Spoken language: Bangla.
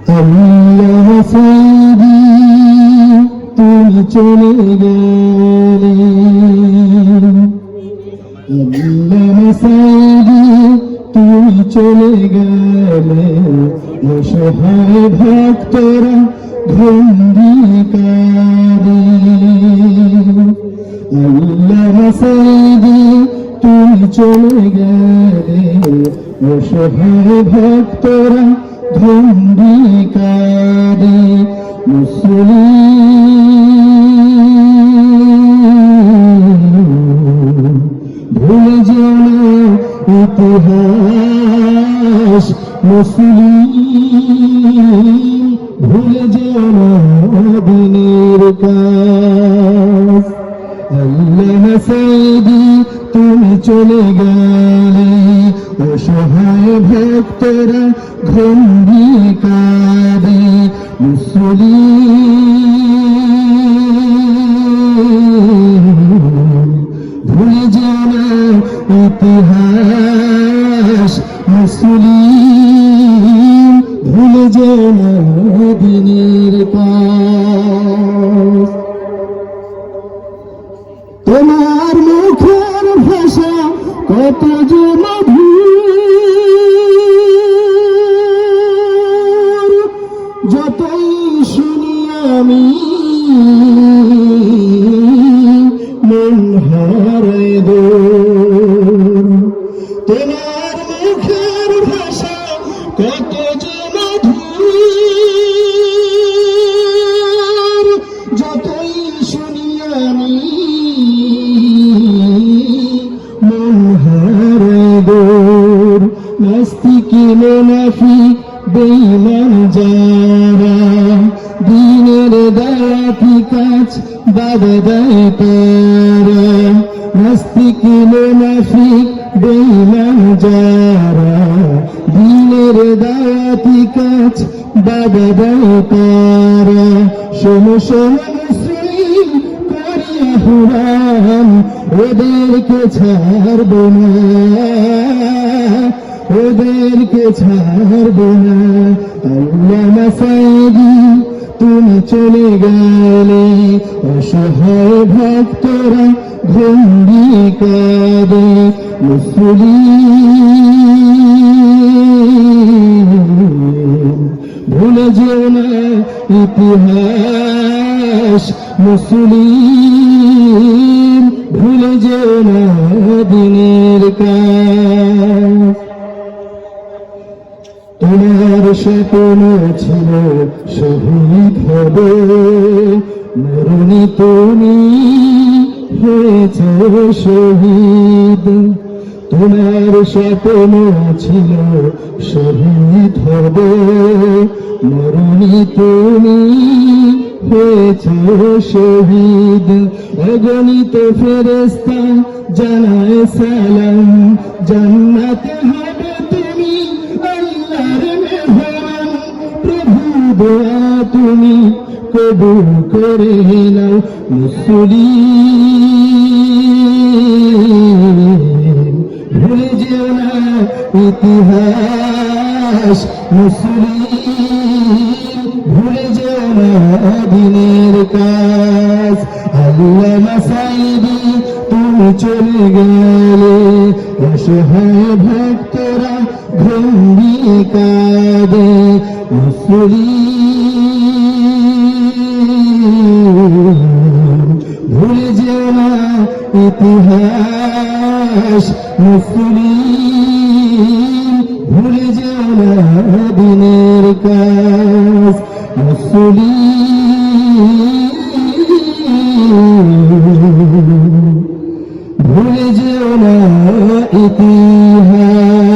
আল্লাহ সাইদি তুমি চলে গেলে, আল্লাহ সাইদি তুমি চলে গেলে, অসহায় ভক্তরা ভঙ্গিকারে। আল্লাহ সাইদি তুমি চলে গেলে, অসহায় ভক্তরা ভঙ্গিকারে। মুসলিম ভুলে যেও না ইতিহাস, মুসলিম ভুলে যেও না দিনের কাজ। আল্লাহ সাইদি তুমি চলে গেলে, অসহায় ভক্তরা ভঙ্গিকারে। মুসলিম ভুলে যেও না ইতিহাস, মুসলিম ভুলে যেও না দিনের কাজ। তোমার মুখের ভাষা কত যে মধুর, যতই শুনি আমি মন হারায় দূর। তোমার মুখের ভাষা কত যে মধুর, যতই শুনি আমি মন হারায় দূর। নাস্তিক মুনাফিক বেঈমান যারা, দিনের দাওয়াতি কাজ বাধা দেয় তারা। নাস্তিক মুনাফিক বেঈমান যারা, দিনের দাওয়াতি কাজ বাধা দেয় তারা। শোনো শোনো মুসলিম করি আহ্বান, ওদেরকে ছাড়ব না, ওদেরকে ছাড়ব না। আল্লাহ সাইদি তুমি চলে গেলে, অসহায় ভক্তরা ভঙ্গিকারে। মুসলিম ভুলে যেও না ইতিহাস, মুসলিম ভুলে যেও না দিনের কাজ। তোমার স্বপ্ন ছিল শহীদ হবে, মরণে তুমি হয়েছ শহীদ। তোমার স্বপ্ন ছিল শহীদ হবে, মরণে তুমি হয়েছ শহীদ। অগণিত ফেরেশতা জানায় সালাম, জান্নাতে হবে তুমি আল্লাহর মেহমান। প্রভু দোয়া তুমি কবুল করে নাও। মুসলিম ভুলে যেও না ইতিহাস, মুসলিম ভুলে যেও না দিনের কাজ। আল্লাহ সাইদি তুমি চলে গেলে, অসহায় ভক্তরা ভঙ্গিকারে। মুসলিম ভুলে যেও না ইতিহাস, মুসলিম ভুলে যেও না দিনের কাজ। মুসলিম ভুলে যেও না ইতিহাস।